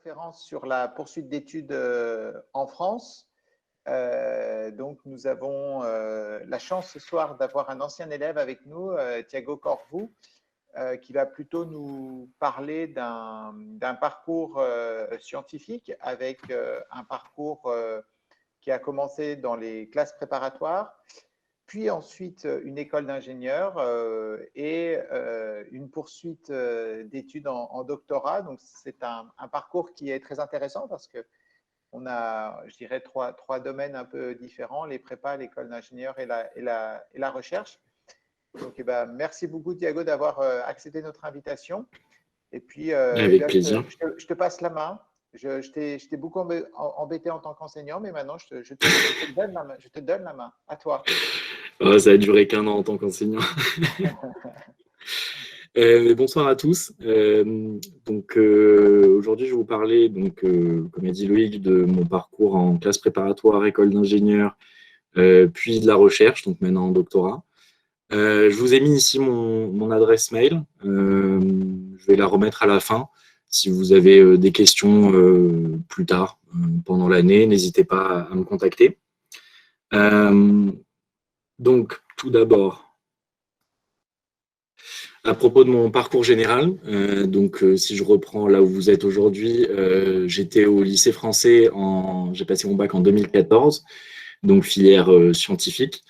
conférence sur la poursuite d'études en France. Donc, nous avons la chance ce soir d'avoir un ancien élève avec nous, Thiago Corvou, qui va plutôt nous parler d'un parcours scientifique avec un parcours qui a commencé dans les classes préparatoires, puis ensuite une école d'ingénieur et une poursuite d'études en doctorat. Donc, c'est un parcours qui est très intéressant parce qu'on a, je dirais, trois domaines un peu différents, les prépas, l'école d'ingénieur et la recherche. Donc, merci beaucoup, Thiago, d'avoir accepté notre invitation. Et puis, avec plaisir. Je te passe la main. Je t'ai beaucoup embêté en tant qu'enseignant, mais maintenant, je te donne la main. À toi. Oh, ça a duré qu'1 an en tant qu'enseignant. Bonsoir à tous. Aujourd'hui, je vais vous parler, comme a dit Loïc, de mon parcours en classe préparatoire, école d'ingénieur, puis de la recherche, donc maintenant en doctorat. Je vous ai mis ici mon adresse mail. Je vais la remettre à la fin. Si vous avez des questions plus tard, pendant l'année, n'hésitez pas à me contacter. Donc, tout d'abord, à propos de mon parcours général, si je reprends là où vous êtes aujourd'hui, j'étais au lycée français, j'ai passé mon bac en 2014, donc filière scientifique,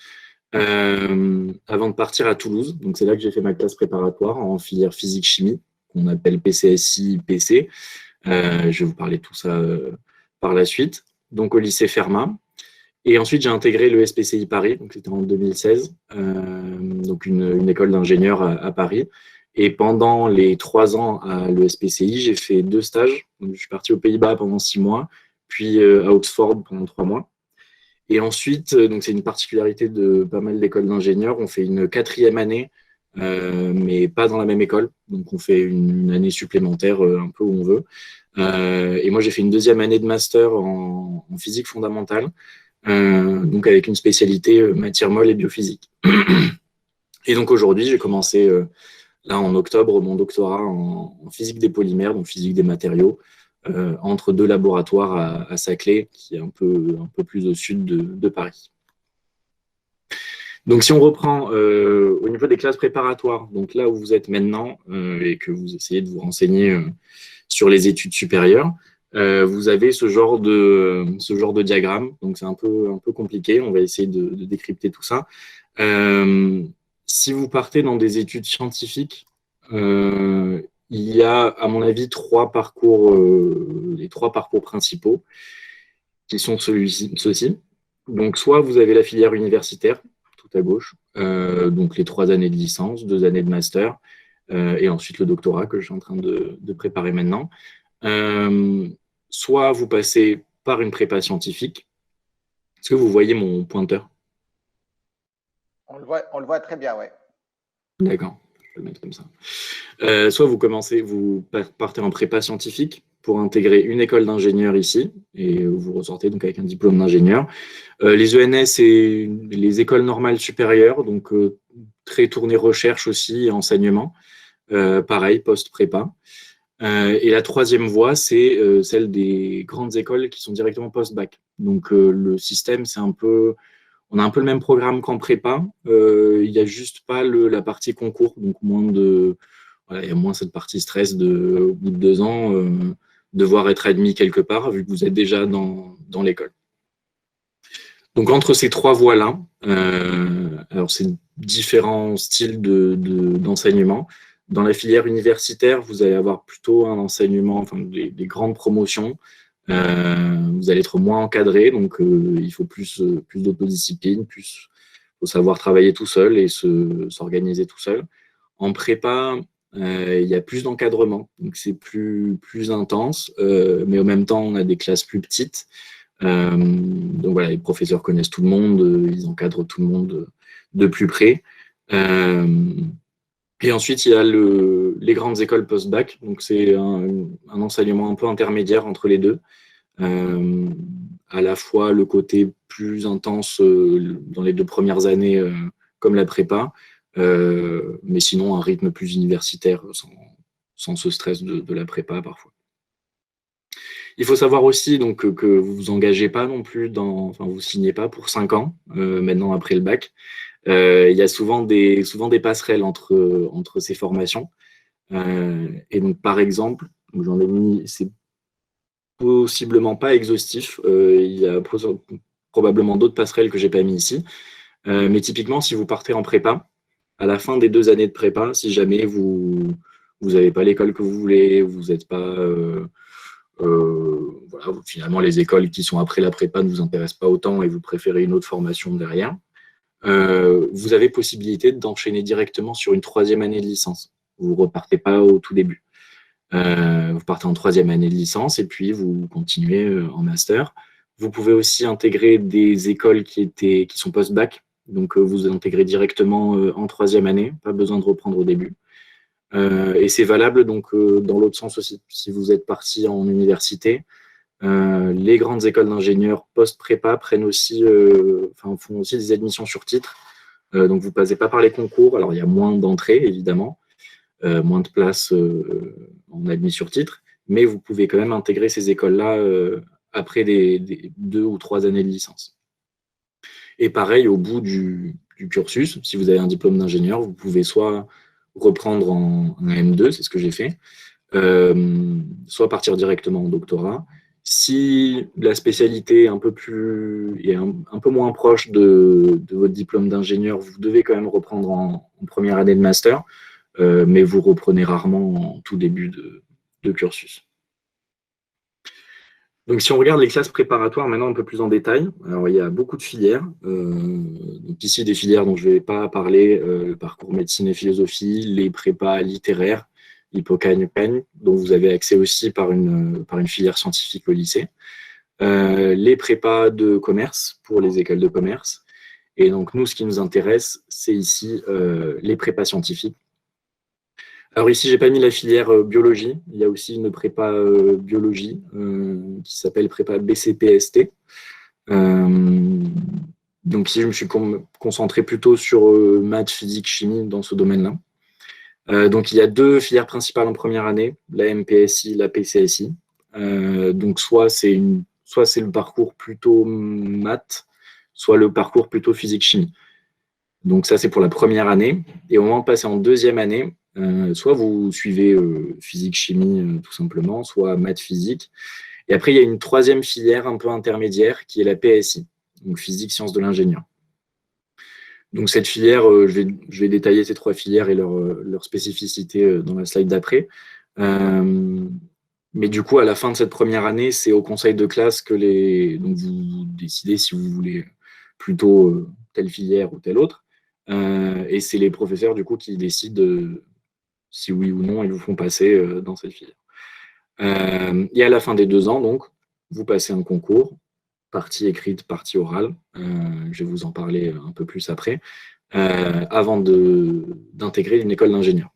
avant de partir à Toulouse. Donc c'est là que j'ai fait ma classe préparatoire en filière physique-chimie, qu'on appelle PCSI-PC. Je vais vous parler de tout ça par la suite. Donc au lycée Fermat. Et ensuite, j'ai intégré le SPCI Paris, donc c'était en 2016, donc une école d'ingénieur à Paris. Et pendant les 3 ans à l'ESPCI, j'ai fait 2 stages. Donc, je suis parti aux Pays-Bas pendant 6 mois, puis à Oxford pendant 3 mois. Et ensuite, donc c'est une particularité de pas mal d'écoles d'ingénieurs, on fait une 4e année, mais pas dans la même école. Donc on fait une année supplémentaire un peu où on veut. Et moi, j'ai fait une 2e année de master en physique fondamentale. Donc avec une spécialité matière molle et biophysique. Et donc aujourd'hui, j'ai commencé là en octobre mon doctorat en physique des polymères, donc physique des matériaux, entre 2 laboratoires à Saclay, qui est un peu plus au sud de Paris. Donc si on reprend au niveau des classes préparatoires, donc là où vous êtes maintenant et que vous essayez de vous renseigner sur les études supérieures, vous avez ce genre de diagramme. Donc c'est un peu compliqué, on va essayer de décrypter tout ça. Si vous partez dans des études scientifiques, il y a, à mon avis, les 3 parcours principaux qui sont ceux-ci. Donc soit vous avez la filière universitaire, tout à gauche, donc les 3 années de licence, 2 années de master, et ensuite le doctorat que je suis en train de préparer maintenant. Soit vous passez par une prépa scientifique. Est-ce que vous voyez mon pointeur? On le voit très bien, ouais. D'accord, je vais le mettre comme ça. Soit vous partez en prépa scientifique pour intégrer une école d'ingénieur ici, et vous ressortez donc avec un diplôme d'ingénieur. Les ENS et les écoles normales supérieures, donc très tournées recherche aussi et enseignement. Pareil, post-prépa. Et la 3e voie, c'est celle des grandes écoles qui sont directement post-bac. Donc le système, on a un peu le même programme qu'en prépa. Il n'y a juste pas la partie concours, donc il y a moins cette partie stress au bout de 2 ans, devoir être admis quelque part, vu que vous êtes déjà dans l'école. Donc entre ces 3 voies-là, alors c'est différents styles d'enseignement. Dans la filière universitaire, vous allez avoir plutôt un enseignement, des grandes promotions. Vous allez être moins encadré, donc il faut plus d'autodiscipline, il faut savoir travailler tout seul et s'organiser tout seul. En prépa, il y a plus d'encadrement, donc c'est plus intense, mais en même temps, on a des classes plus petites. Donc voilà, les professeurs connaissent tout le monde, ils encadrent tout le monde de plus près. Et ensuite, il y a les grandes écoles post-bac. Donc, c'est un enseignement un peu intermédiaire entre les deux. À la fois le côté plus intense dans les 2 premières années, comme la prépa, mais sinon un rythme plus universitaire, sans ce stress de la prépa parfois. Il faut savoir aussi donc, que vous vous engagez pas non plus enfin, vous signez pas pour 5 ans, maintenant après le bac. Il y a souvent des passerelles entre ces formations. Et donc, par exemple, j'en ai mis, c'est possiblement pas exhaustif. Il y a probablement d'autres passerelles que j'ai pas mis ici. Mais typiquement, si vous partez en prépa, à la fin des 2 années de prépa, si jamais vous n'avez pas l'école que vous voulez, vous n'êtes pas voilà, finalement les écoles qui sont après la prépa ne vous intéressent pas autant et vous préférez une autre formation derrière, vous avez possibilité d'enchaîner directement sur une 3e année de licence. Vous ne repartez pas au tout début. Vous partez en 3e année de licence et puis vous continuez en master. Vous pouvez aussi intégrer des écoles qui sont post-bac. Donc, vous intégrez directement en 3e année, pas besoin de reprendre au début. Et c'est valable donc dans l'autre sens aussi. Si vous êtes parti en université, les grandes écoles d'ingénieurs post-prépa font aussi des admissions sur titre. Donc, vous ne passez pas par les concours. Alors, il y a moins d'entrées, évidemment, moins de places en admis sur titre, mais vous pouvez quand même intégrer ces écoles-là après des 2 ou 3 années de licence. Et pareil, au bout du cursus, si vous avez un diplôme d'ingénieur, vous pouvez soit reprendre en M2, c'est ce que j'ai fait, soit partir directement en doctorat. Si la spécialité est un peu moins proche de votre diplôme d'ingénieur, vous devez quand même reprendre en première année de master, mais vous reprenez rarement en tout début de cursus. Donc, si on regarde les classes préparatoires maintenant un peu plus en détail, alors il y a beaucoup de filières. Donc ici, des filières dont je ne vais pas parler, le parcours médecine et philosophie, les prépas littéraires, l'hypocagne, dont vous avez accès aussi par une filière scientifique au lycée. Les prépas de commerce pour les écoles de commerce. Et donc, nous, ce qui nous intéresse, c'est ici les prépas scientifiques. Alors ici, j'ai pas mis la filière biologie. Il y a aussi une prépa biologie qui s'appelle prépa BCPST. Donc ici, je me suis concentré plutôt sur maths, physique, chimie dans ce domaine-là. Donc il y a 2 filières principales en première année, la MPSI, la PCSI. Donc soit c'est le parcours plutôt maths, soit le parcours plutôt physique-chimie. Donc ça, c'est pour la première année. Et au moment de passer en 2e année, soit vous suivez physique-chimie tout simplement, soit maths-physique. Et après, il y a une 3e filière un peu intermédiaire qui est la PSI, donc physique-sciences de l'ingénieur. Donc cette filière, je vais détailler ces 3 filières et leur spécificité dans la slide d'après. Mais du coup, à la fin de cette première année, c'est au conseil de classe que donc vous décidez si vous voulez plutôt telle filière ou telle autre. Et c'est les professeurs du coup qui décident si oui ou non ils vous font passer dans cette filière. Et à la fin des 2 ans, donc, vous passez un concours, partie écrite, partie orale. Je vais vous en parler un peu plus après, avant d'intégrer une école d'ingénieur.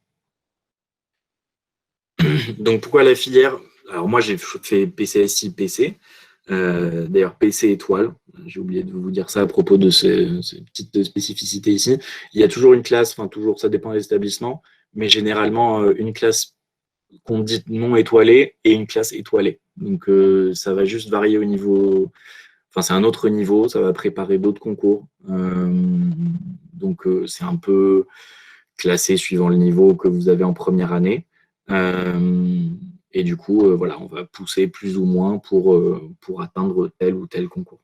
Donc, pourquoi la filière? Alors, moi, j'ai fait PCSI, PC. D'ailleurs, PC étoile, j'ai oublié de vous dire ça à propos de ces petites spécificités ici. Il y a toujours une classe, enfin toujours, ça dépend des établissements, mais généralement une classe qu'on dit non étoilée et une classe étoilée. Donc ça va juste varier au niveau, enfin c'est un autre niveau, ça va préparer d'autres concours. Donc c'est un peu classé suivant le niveau que vous avez en première année. Et du coup, voilà, on va pousser plus ou moins pour atteindre tel ou tel concours.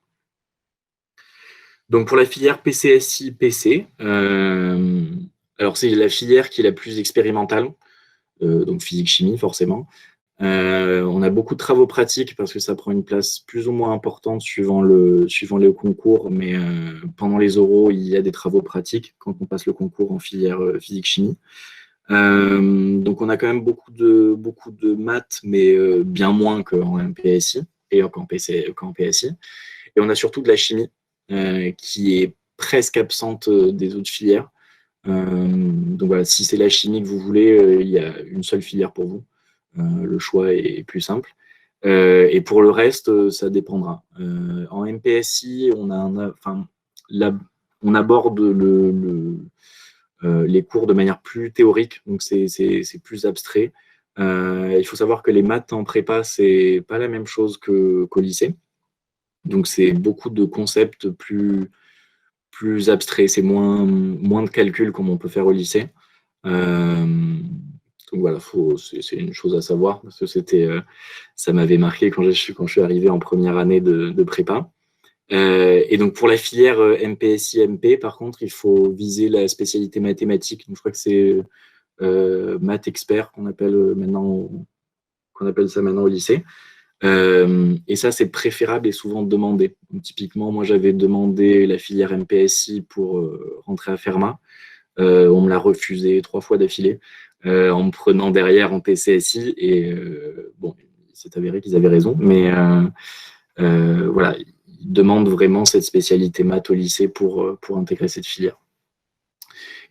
Donc, pour la filière PCSI-PC, alors c'est la filière qui est la plus expérimentale, donc physique-chimie forcément. On a beaucoup de travaux pratiques parce que ça prend une place plus ou moins importante suivant les concours, mais pendant les oraux, il y a des travaux pratiques quand on passe le concours en filière physique-chimie. Donc on a quand même beaucoup de maths, mais bien moins qu'en MPSI et qu'en PSI. Et on a surtout de la chimie qui est presque absente des autres filières. Donc voilà, si c'est la chimie que vous voulez, il y a une seule filière pour vous. Le choix est plus simple. Et pour le reste, ça dépendra. En MPSI, on aborde les cours de manière plus théorique, donc c'est plus abstrait. Il faut savoir que les maths en prépa, c'est pas la même chose qu'au lycée. Donc, c'est beaucoup de concepts plus abstraits. C'est moins de calculs comme on peut faire au lycée. Donc voilà, c'est une chose à savoir parce que ça m'avait marqué quand je suis arrivé en première année de prépa. Et donc pour la filière MPSI-MP, par contre, il faut viser la spécialité mathématique. Donc je crois que c'est maths expert qu'on appelle ça maintenant au lycée. Et ça, c'est préférable et souvent demandé. Donc, typiquement, moi, j'avais demandé la filière MPSI pour rentrer à Fermat. On me l'a refusé 3 fois d'affilée en me prenant derrière en PCSI. Et bon, il s'est avéré qu'ils avaient raison. Mais voilà, ils demandent vraiment cette spécialité maths au lycée pour intégrer cette filière.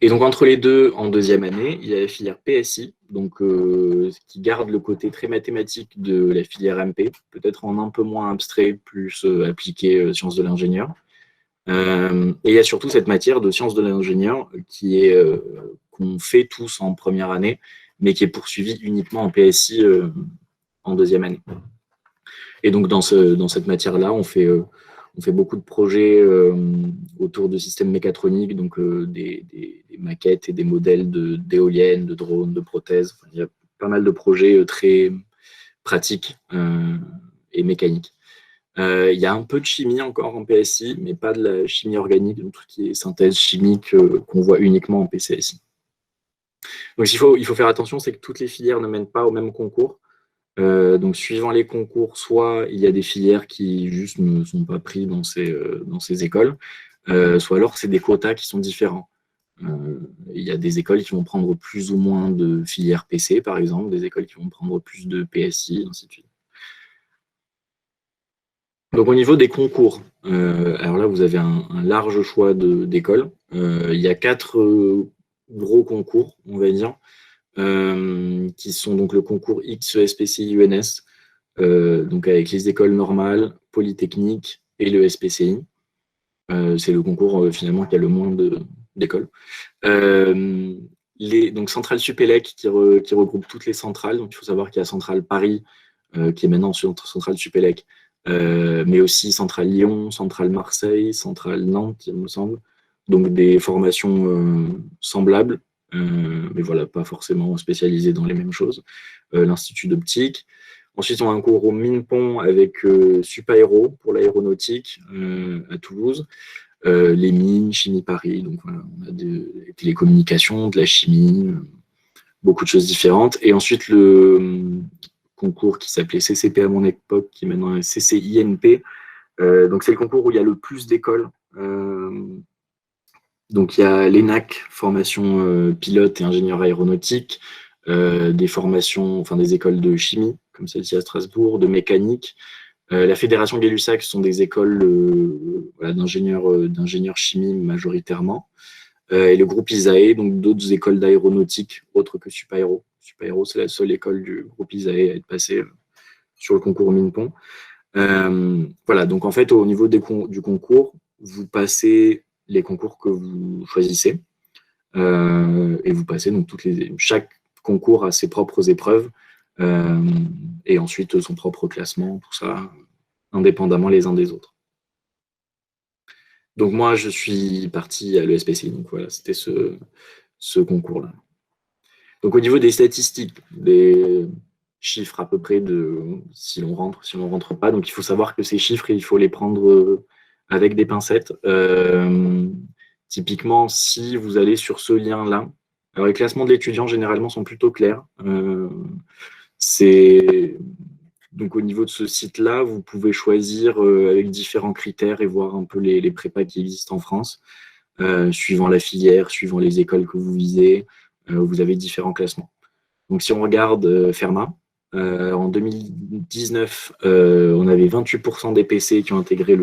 Et donc, entre les deux, en deuxième année, il y a la filière PSI, donc, qui garde le côté très mathématique de la filière MP, peut-être en un peu moins abstrait, plus appliqué sciences de l'ingénieur. Et il y a surtout cette matière de sciences de l'ingénieur qu'on fait tous en première année, mais qui est poursuivie uniquement en PSI en deuxième année. Et donc, dans cette matière-là, on fait beaucoup de projets autour de systèmes mécatroniques, donc des maquettes et des modèles d'éoliennes, de drones, de prothèses. Enfin, il y a pas mal de projets très pratiques et mécaniques. Il y a un peu de chimie encore en PSI, mais pas de la chimie organique, donc tout ce qui est synthèse chimique qu'on voit uniquement en PCSI. Donc il faut faire attention, c'est que toutes les filières ne mènent pas au même concours. Donc, suivant les concours, soit il y a des filières qui juste ne sont pas prises dans ces écoles, soit alors c'est des quotas qui sont différents. Il y a des écoles qui vont prendre plus ou moins de filières PC, par exemple, des écoles qui vont prendre plus de PSI, ainsi de suite. Donc, au niveau des concours, alors là, vous avez un large choix d'écoles. Il y a 4 gros concours, on va dire, qui sont donc le concours XESPCI UNS, donc avec les écoles normales, polytechniques et le SPCI. C'est le concours finalement qui a le moins d'écoles. Donc Centrale Supélec qui regroupe toutes les centrales. Donc il faut savoir qu'il y a Centrale Paris qui est maintenant Centrale Supélec, mais aussi Centrale Lyon, Centrale Marseille, Centrale Nantes, il me semble. Donc des formations semblables, mais voilà, pas forcément spécialisées dans les mêmes choses. L'Institut d'optique. Ensuite, on a un cours au Minpont avec Supaéro pour l'aéronautique à Toulouse. Les mines, Chimie Paris, donc voilà, on a des télécommunications, de la chimie, beaucoup de choses différentes. Et ensuite, le concours qui s'appelait CCP à mon époque, qui est maintenant CCINP. Donc, c'est le concours où il y a le plus d'écoles. Donc, il y a l'ENAC, formation pilote et ingénieur aéronautique, des formations, enfin des écoles de chimie, comme celle-ci à Strasbourg, de mécanique. La Fédération Gay-Lussac, ce sont des écoles voilà, d'ingénieurs chimie majoritairement. Et le groupe ISAE, donc d'autres écoles d'aéronautique autres que Supaéro. Supaéro, c'est la seule école du groupe ISAE à être passée sur le concours au Minpont. Voilà, donc en fait, au niveau du concours, vous passez les concours que vous choisissez et vous passez donc chaque concours a ses propres épreuves et ensuite son propre classement, tout ça, indépendamment les uns des autres. Donc moi, je suis parti à l'ESPCI, donc voilà, c'était ce concours-là. Donc au niveau des statistiques, des chiffres à peu près de si l'on rentre pas. Donc il faut savoir que ces chiffres, il faut les prendre avec des pincettes. Typiquement, si vous allez sur ce lien-là, alors les classements de l'étudiant généralement sont plutôt clairs. Donc au niveau de ce site-là, vous pouvez choisir avec différents critères et voir un peu les prépas qui existent en France, suivant la filière, suivant les écoles que vous visez. Vous avez différents classements. Donc, si on regarde Fermat, en 2019, on avait 28% des PC qui ont intégré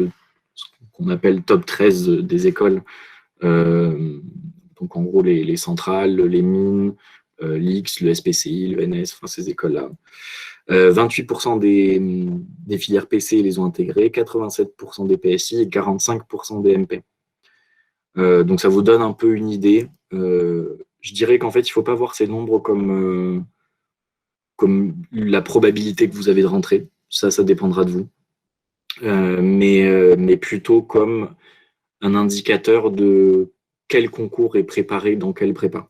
ce qu'on appelle top 13 des écoles. Donc, en gros, les centrales, les mines, l'X, le SPCI, le NS, enfin, ces écoles-là. 28% des filières PC les ont intégrées, 87% des PSI et 45% des MP. Donc, ça vous donne un peu une idée. Je dirais qu'en fait, il ne faut pas voir ces nombres comme comme la probabilité que vous avez de rentrer. Ça dépendra de vous. Mais plutôt comme un indicateur de quel concours est préparé dans quelle prépa.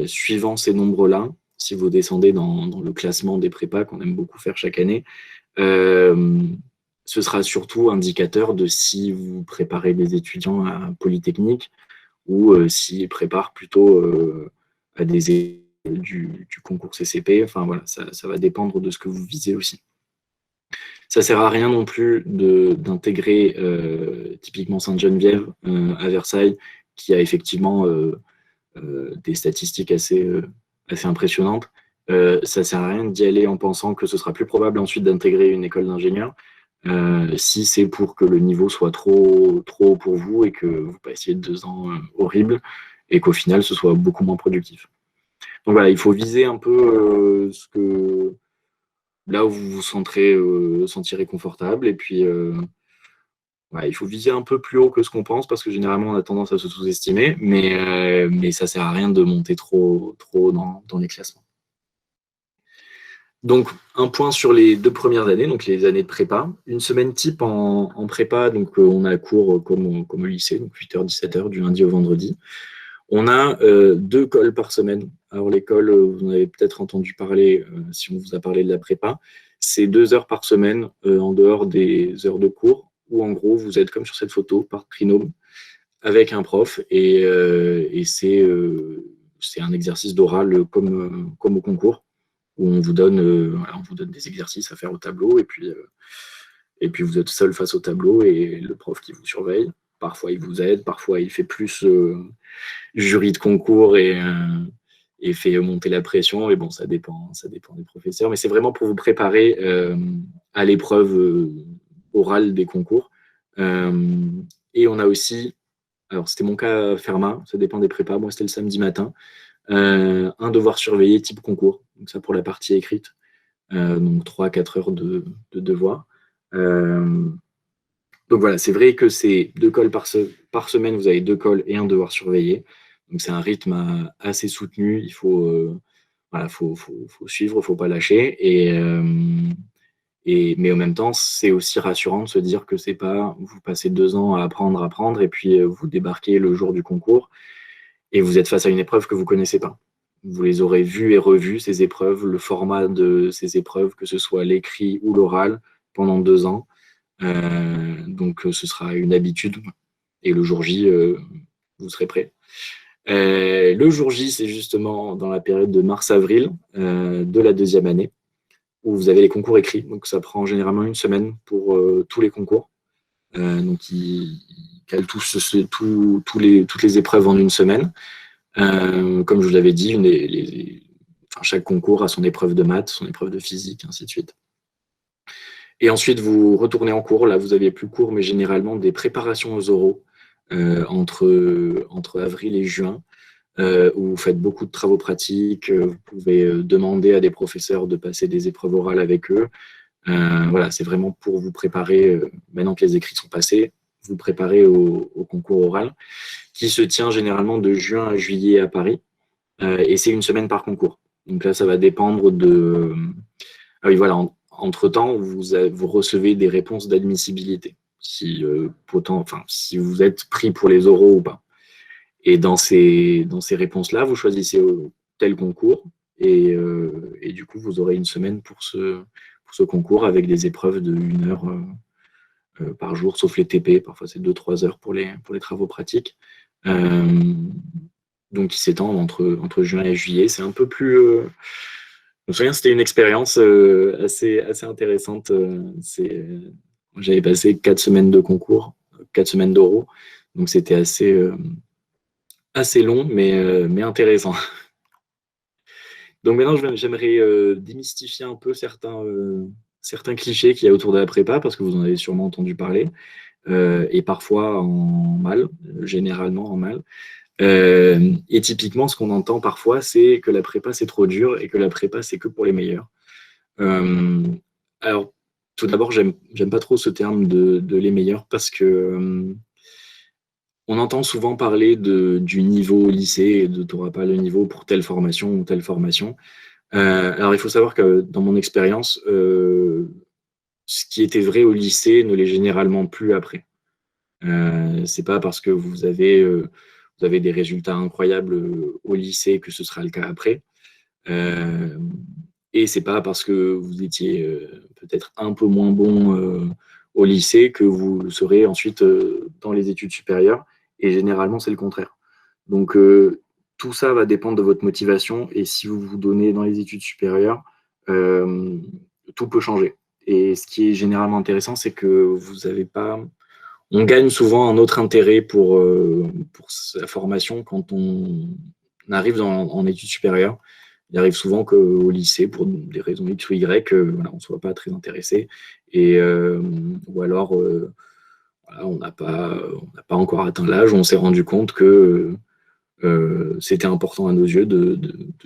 Suivant ces nombres-là, si vous descendez dans le classement des prépas qu'on aime beaucoup faire chaque année, ce sera surtout indicateur de si vous préparez des étudiants à Polytechnique ou s'ils préparent plutôt à des du concours CCP. Enfin voilà, ça va dépendre de ce que vous visez aussi. Ça ne sert à rien non plus d'intégrer typiquement Sainte-Geneviève à Versailles, qui a effectivement des statistiques assez impressionnantes. Ça ne sert à rien d'y aller en pensant que ce sera plus probable ensuite d'intégrer une école d'ingénieur si c'est pour que le niveau soit trop haut pour vous et que vous passiez 2 ans horribles et qu'au final ce soit beaucoup moins productif. Donc voilà, il faut viser un peu là où vous vous sentirez confortable et puis il faut viser un peu plus haut que ce qu'on pense parce que généralement on a tendance à se sous-estimer, mais ça sert à rien de monter trop haut dans les classements. Donc, un point sur les 2 premières années, donc les années de prépa. Une semaine type en prépa, donc on a cours comme au lycée, donc 8h, 17h, du lundi au vendredi. On a 2 cols par semaine. Alors, les cols, vous en avez peut-être entendu parler si on vous a parlé de la prépa. C'est 2 heures par semaine en dehors des heures de cours, où en gros, vous êtes comme sur cette photo, par trinôme, avec un prof, et c'est un exercice d'oral comme au concours, où on vous donne des exercices à faire au tableau, et puis vous êtes seul face au tableau, et le prof qui vous surveille. Parfois, il vous aide, parfois, il fait plus jury de concours et fait monter la pression. Et bon, ça dépend des professeurs. Mais c'est vraiment pour vous préparer à l'épreuve orale des concours. Et on a aussi, alors c'était mon cas Fermat, ça dépend des prépas. Moi, c'était le samedi matin. Un devoir surveillé type concours. Donc ça pour la partie écrite. Donc 3-4 heures de devoir. Donc voilà, c'est vrai que c'est 2 cols par semaine, vous avez 2 cols et un devoir surveillé. Donc c'est un rythme assez soutenu, il faut suivre, il ne faut pas lâcher. Mais en même temps, c'est aussi rassurant de se dire que c'est pas vous passez 2 ans à apprendre, et puis vous débarquez le jour du concours et vous êtes face à une épreuve que vous ne connaissez pas. Vous les aurez vues et revues, ces épreuves, le format de ces épreuves, que ce soit l'écrit ou l'oral, pendant 2 ans. Donc ce sera une habitude et le jour J, vous serez prêt. Le jour J, c'est justement dans la période de mars-avril de la 2e année où vous avez les concours écrits. Donc ça prend généralement une semaine pour tous les concours. Donc ils calent toutes les épreuves en une semaine. Comme je vous l'avais dit, chaque concours a son épreuve de maths, son épreuve de physique, ainsi de suite. Et ensuite, vous retournez en cours. Là, vous n'avez plus cours, mais généralement des préparations aux oraux entre avril et juin, où vous faites beaucoup de travaux pratiques. Vous pouvez demander à des professeurs de passer des épreuves orales avec eux. Voilà, c'est vraiment pour vous préparer, maintenant que les écrits sont passés, vous préparer au concours oral, qui se tient généralement de juin à juillet à Paris. Et c'est une semaine par concours. Donc là, ça va dépendre de... Ah oui, voilà, entre-temps, vous recevez des réponses d'admissibilité, si vous êtes pris pour les oraux ou pas. Et dans ces réponses-là, vous choisissez tel concours, et du coup, vous aurez une semaine pour ce concours avec des épreuves de 1 heure par jour, sauf les TP, parfois c'est 2-3 heures pour les travaux pratiques. Donc, qui s'étendent entre juin et juillet. C'est un peu plus... Je me souviens, c'était une expérience assez intéressante. J'avais passé 4 semaines de concours, 4 semaines d'oraux. Donc, c'était assez long, mais intéressant. Donc, maintenant, j'aimerais démystifier un peu certains clichés qu'il y a autour de la prépa, parce que vous en avez sûrement entendu parler, et parfois en mal, généralement en mal. Et typiquement, ce qu'on entend parfois, c'est que la prépa, c'est trop dur et que la prépa, c'est que pour les meilleurs. Alors, tout d'abord, j'aime pas trop ce terme de les meilleurs parce que on entend souvent parler du niveau au lycée et de tu n'auras pas le niveau pour telle formation ou telle formation. Alors, il faut savoir que dans mon expérience, ce qui était vrai au lycée ne l'est généralement plus après. C'est pas parce que vous avez des résultats incroyables au lycée que ce sera le cas après. Euh, et c'est pas parce que vous étiez peut-être un peu moins bon au lycée que vous le serez ensuite dans les études supérieures. Et généralement, c'est le contraire. Donc, tout ça va dépendre de votre motivation. Et si vous vous donnez dans les études supérieures, euh, tout peut changer. Et ce qui est généralement intéressant, c'est que vous n'avez pas. On gagne souvent un autre intérêt pour sa formation quand on arrive en études supérieures. Il arrive souvent qu'au lycée, pour des raisons X ou Y, voilà, on ne soit pas très intéressé. Et, ou alors, voilà, on n'a pas encore atteint l'âge où on s'est rendu compte que c'était important à nos yeux de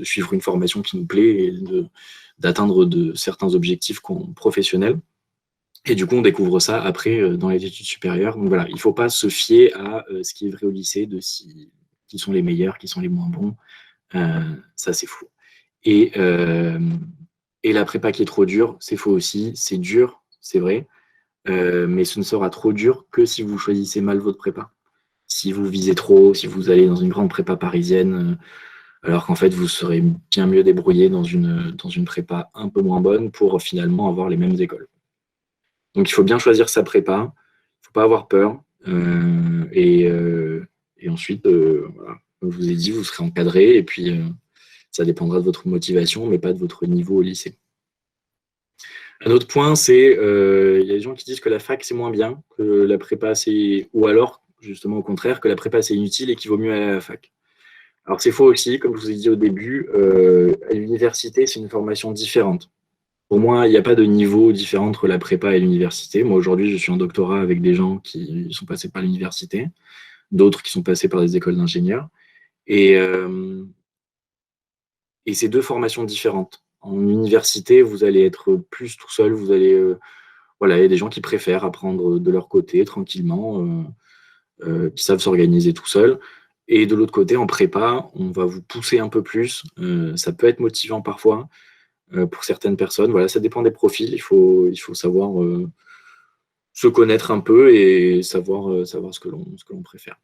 suivre une formation qui nous plaît et d'atteindre certains objectifs professionnels. Et du coup, on découvre ça après dans les études supérieures. Donc voilà, il ne faut pas se fier à ce qui est vrai au lycée, qui sont les meilleurs, qui sont les moins bons. Ça, c'est faux. Et la prépa qui est trop dure, c'est faux aussi. C'est dur, c'est vrai, mais ce ne sera trop dur que si vous choisissez mal votre prépa. Si vous visez trop, si vous allez dans une grande prépa parisienne, alors qu'en fait, vous serez bien mieux débrouillé dans une prépa un peu moins bonne pour finalement avoir les mêmes écoles. Donc, il faut bien choisir sa prépa. Il ne faut pas avoir peur. Et ensuite, voilà, comme je vous ai dit, vous serez encadré. Et puis, ça dépendra de votre motivation, mais pas de votre niveau au lycée. Un autre point, c'est il y a des gens qui disent que la fac, c'est moins bien, que la prépa, c'est. Ou alors, justement, au contraire, que la prépa, c'est inutile et qu'il vaut mieux aller à la fac. Alors, c'est faux aussi, comme je vous ai dit au début, à l'université, c'est une formation différente. Pour moi, il n'y a pas de niveau différent entre la prépa et l'université. Moi, aujourd'hui, je suis en doctorat avec des gens qui sont passés par l'université, d'autres qui sont passés par des écoles d'ingénieurs. Et c'est deux formations différentes. En université, vous allez être plus tout seul. Voilà, il y a des gens qui préfèrent apprendre de leur côté, tranquillement, qui savent s'organiser tout seuls. Et de l'autre côté, en prépa, on va vous pousser un peu plus. Ça peut être motivant parfois pour certaines personnes. Voilà, ça dépend des profils. Il faut savoir se connaître un peu et savoir ce que l'on préfère.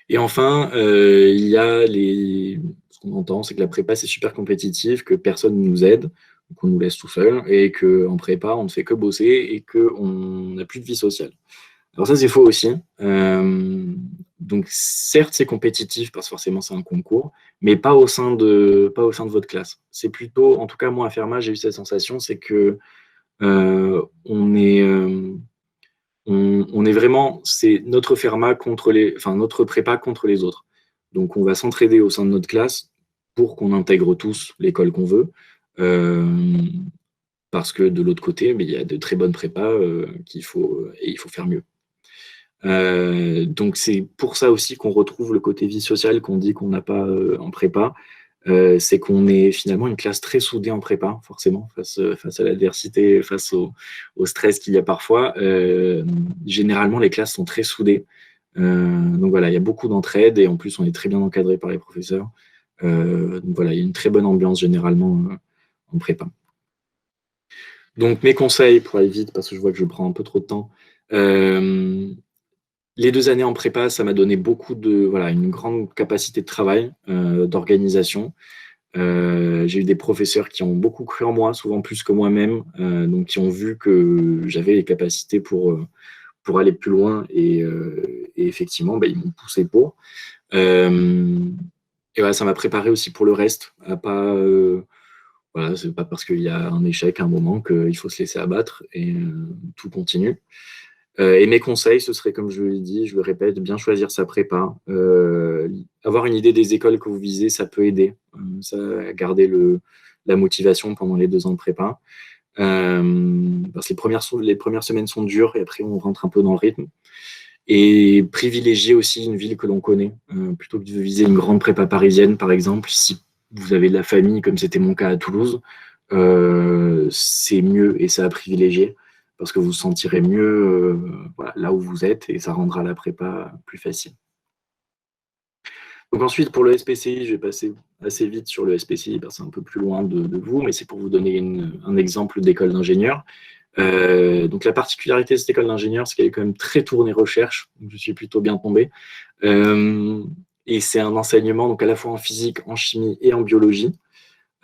Et enfin, il y a ce qu'on entend, c'est que la prépa, c'est super compétitif, que personne ne nous aide, qu'on nous laisse tout seul, et qu'en prépa, on ne fait que bosser et qu'on n'a plus de vie sociale. Alors ça, c'est faux aussi. Donc certes, c'est compétitif parce que forcément, c'est un concours, mais pas au sein de votre classe. C'est plutôt, en tout cas, moi, à Fermat, j'ai eu cette sensation, c'est que on est vraiment, c'est notre Fermat notre prépa contre les autres. Donc on va s'entraider au sein de notre classe pour qu'on intègre tous l'école qu'on veut. Parce que de l'autre côté, mais il y a de très bonnes prépas et il faut faire mieux. Donc c'est pour ça aussi qu'on retrouve le côté vie sociale qu'on dit qu'on n'a pas en prépa. C'est qu'on est finalement une classe très soudée en prépa, forcément, face à l'adversité, face au stress qu'il y a parfois. Généralement, les classes sont très soudées. Donc voilà, il y a beaucoup d'entraide et en plus, on est très bien encadré par les professeurs. Donc voilà, il y a une très bonne ambiance généralement en prépa. Donc mes conseils, pour aller vite, parce que je vois que je prends un peu trop de temps. Les 2 années en prépa, ça m'a donné une grande capacité de travail, d'organisation. J'ai eu des professeurs qui ont beaucoup cru en moi, souvent plus que moi-même, donc qui ont vu que j'avais les capacités pour aller plus loin et effectivement, ils m'ont poussé pour. Et voilà, ça m'a préparé aussi pour le reste, à pas, voilà, c'est pas parce qu'il y a un échec à un moment qu'il faut se laisser abattre et tout continue. Et mes conseils, ce serait, comme je l'ai dit, je le répète, bien choisir sa prépa. Avoir une idée des écoles que vous visez, ça peut aider ça, à garder la motivation pendant les 2 ans de prépa. Parce que les premières semaines sont dures et après, on rentre un peu dans le rythme. Et privilégier aussi une ville que l'on connaît. Plutôt que de viser une grande prépa parisienne, par exemple, si vous avez de la famille, comme c'était mon cas à Toulouse, c'est mieux et ça a privilégié parce que vous vous sentirez mieux là où vous êtes et ça rendra la prépa plus facile. Donc ensuite, pour le SPCI, je vais passer assez vite sur le SPCI, parce que c'est un peu plus loin de vous, mais c'est pour vous donner un exemple d'école d'ingénieur. Donc la particularité de cette école d'ingénieur, c'est qu'elle est quand même très tournée recherche, donc je suis plutôt bien tombé. Et c'est un enseignement donc à la fois en physique, en chimie et en biologie,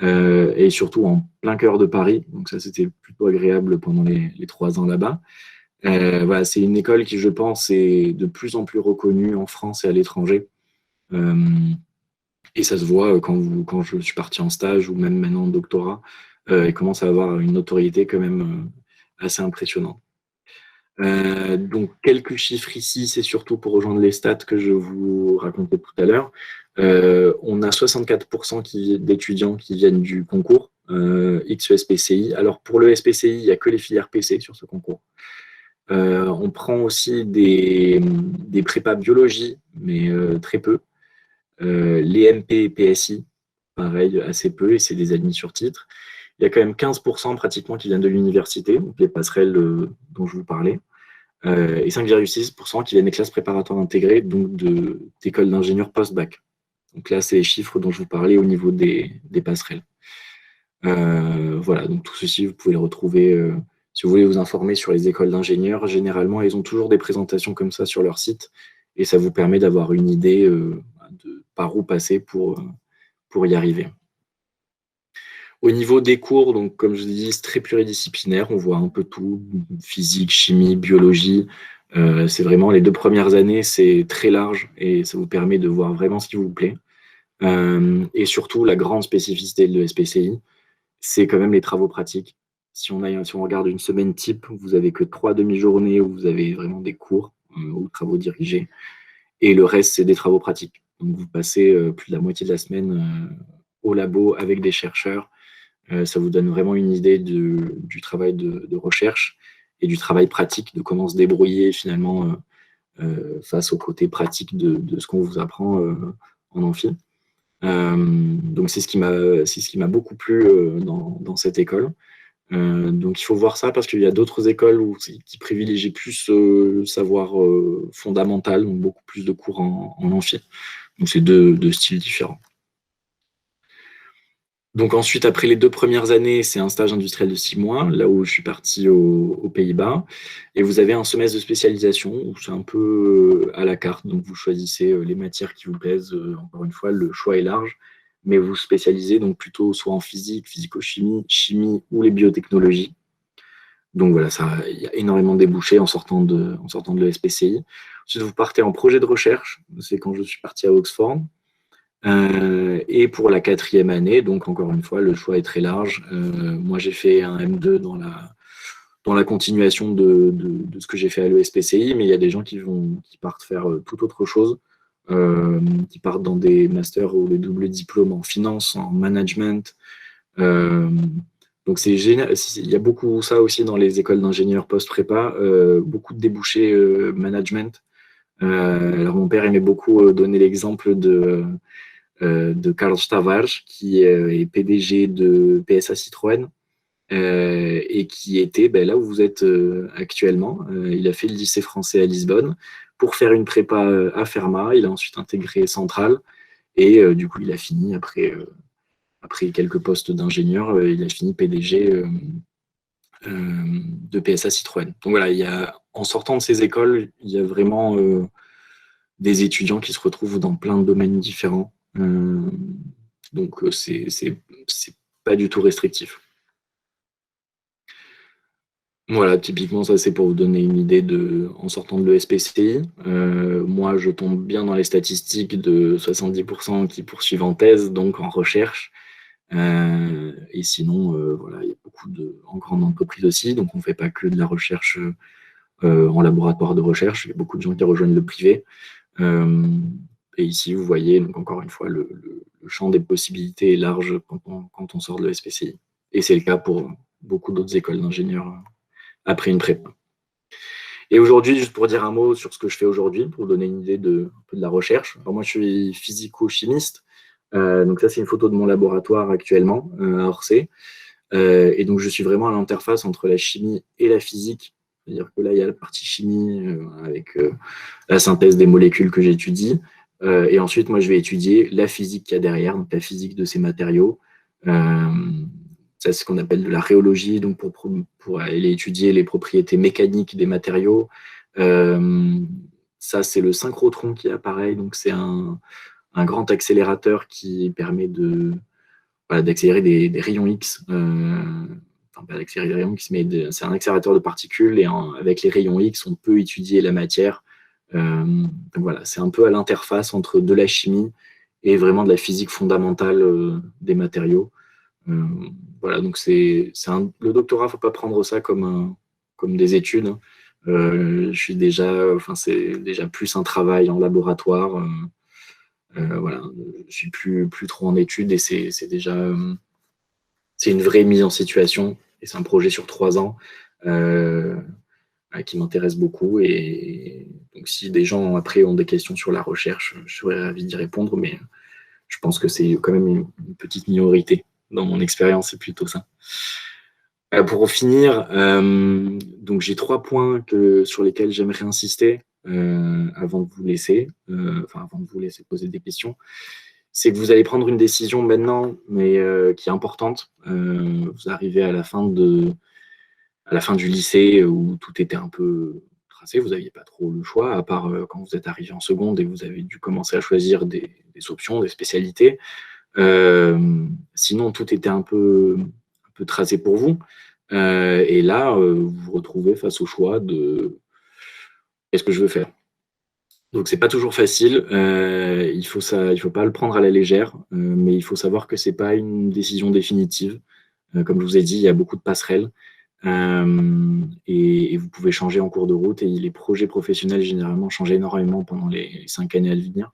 et surtout en plein cœur de Paris. Donc ça, c'était plutôt agréable pendant les 3 ans là-bas. Voilà, c'est une école qui, je pense, est de plus en plus reconnue en France et à l'étranger. Et ça se voit quand je suis parti en stage ou même maintenant en doctorat, il commence à avoir une notoriété quand même assez impressionnante. Donc, quelques chiffres ici, c'est surtout pour rejoindre les stats que je vous racontais tout à l'heure. On a 64% d'étudiants qui viennent du concours XES-PCI. Alors, pour le SPCI, il n'y a que les filières PC sur ce concours. On prend aussi des prépas biologie, mais très peu. Les MP et PSI, pareil, assez peu, et c'est des admis sur titre. Il y a quand même 15% pratiquement qui viennent de l'université, donc les passerelles dont je vous parlais, et 5,6% qui viennent des classes préparatoires intégrées, donc d'écoles d'ingénieurs post-bac. Donc là, c'est les chiffres dont je vous parlais au niveau des passerelles. Voilà, donc tout ceci, vous pouvez le retrouver si vous voulez vous informer sur les écoles d'ingénieurs. Généralement, ils ont toujours des présentations comme ça sur leur site, et ça vous permet d'avoir une idée de par où passer pour y arriver. Au niveau des cours, donc comme je l'ai dit, c'est très pluridisciplinaire, on voit un peu tout, physique, chimie, biologie. C'est vraiment les 2 premières années, c'est très large et ça vous permet de voir vraiment ce qui vous plaît. Et surtout, la grande spécificité de l'ESPCI, c'est quand même les travaux pratiques. Si on regarde une semaine type, vous n'avez que 3 demi-journées où vous avez vraiment des cours ou travaux dirigés, et le reste, c'est des travaux pratiques. Donc vous passez plus de la moitié de la semaine au labo avec des chercheurs. Ça vous donne vraiment une idée du travail de recherche et du travail pratique, de comment se débrouiller finalement face au côté pratique de ce qu'on vous apprend en amphi. Donc c'est ce qui m'a beaucoup plu dans cette école. Donc il faut voir ça parce qu'il y a d'autres écoles qui privilégient plus le savoir fondamental, donc beaucoup plus de cours en amphi. Donc c'est deux styles différents. Donc ensuite, après les 2 premières années, c'est un stage industriel de 6 mois, là où je suis parti aux Pays-Bas. Et vous avez un semestre de spécialisation où c'est un peu à la carte. Donc vous choisissez les matières qui vous plaisent. Encore une fois, le choix est large, mais vous spécialisez donc plutôt soit en physique, physico-chimie, chimie ou les biotechnologies. Donc voilà, il y a énormément de débouchés en sortant de l'ESPCI. Ensuite, vous partez en projet de recherche. C'est quand je suis parti à Oxford. Et pour la 4e année, donc encore une fois, le choix est très large. Moi, j'ai fait un M2 dans la continuation de ce que j'ai fait à l'ESPCI, mais il y a des gens qui partent faire tout autre chose, qui partent dans des masters ou des doubles diplômes en finance, en management. Donc c'est génial. Il y a beaucoup ça aussi dans les écoles d'ingénieurs post-prépa, beaucoup de débouchés management. Alors mon père aimait beaucoup donner l'exemple de Carlos Tavares, qui est PDG de PSA Citroën, et qui était là où vous êtes actuellement. Il a fait le lycée français à Lisbonne pour faire une prépa à Fermat. Il a ensuite intégré Centrale, et du coup, il a fini, après quelques postes d'ingénieur, il a fini PDG de PSA Citroën. Donc voilà, en sortant de ces écoles, il y a vraiment des étudiants qui se retrouvent dans plein de domaines différents. Donc c'est pas du tout restrictif. Voilà, typiquement ça c'est pour vous donner une idée en sortant de l'ESPCI. Moi je tombe bien dans les statistiques de 70% qui poursuivent en thèse, donc en recherche. Et sinon, voilà, il y a beaucoup en grande entreprise aussi, donc on ne fait pas que de la recherche en laboratoire de recherche. Il y a beaucoup de gens qui rejoignent le privé. Et ici, vous voyez, donc encore une fois, le champ des possibilités est large quand on sort de l'ESPCI. Et c'est le cas pour beaucoup d'autres écoles d'ingénieurs après une prépa. Et aujourd'hui, juste pour dire un mot sur ce que je fais aujourd'hui, pour vous donner une idée un peu de la recherche. Alors moi, je suis physico-chimiste. Donc ça, c'est une photo de mon laboratoire actuellement à Orsay. Et donc, je suis vraiment à l'interface entre la chimie et la physique. C'est-à-dire que là, il y a la partie chimie avec la synthèse des molécules que j'étudie. Et ensuite, moi, je vais étudier la physique qu'il y a derrière, donc la physique de ces matériaux. Ça, c'est ce qu'on appelle de la rhéologie, donc pour aller étudier les propriétés mécaniques des matériaux. Ça, c'est le synchrotron qui apparaît, donc c'est un grand accélérateur qui permet voilà, d'accélérer des rayons X. Enfin, pas d'accélérer des rayons X, mais c'est un accélérateur de particules et avec les rayons X, on peut étudier la matière. Donc voilà, c'est un peu à l'interface entre de la chimie et vraiment de la physique fondamentale des matériaux. Voilà, donc le doctorat, faut pas prendre ça comme des études, hein. C'est déjà plus un travail en laboratoire. Voilà, je suis plus trop en études et c'est une vraie mise en situation et c'est un projet sur 3 ans qui m'intéresse beaucoup. Et donc, si des gens après ont des questions sur la recherche, je serais ravi d'y répondre, mais je pense que c'est quand même une petite minorité. Dans mon expérience, c'est plutôt ça. Pour finir, donc j'ai 3 points sur lesquels j'aimerais insister avant de vous laisser, avant de vous laisser poser des questions. C'est que vous allez prendre une décision maintenant, mais qui est importante. Vous arrivez à la fin du lycée où tout était un peu tracé, vous n'aviez pas trop le choix, à part quand vous êtes arrivé en seconde et que vous avez dû commencer à choisir des options, des spécialités. Sinon, tout était un peu tracé pour vous. Et là, vous vous retrouvez face au choix de qu'est-ce que je veux faire. Donc, c'est pas toujours facile. Il faut pas le prendre à la légère, mais il faut savoir que c'est pas une décision définitive. Comme je vous ai dit, il y a beaucoup de passerelles. Et vous pouvez changer en cours de route. Et les projets professionnels, généralement, changent énormément pendant les 5 années à venir.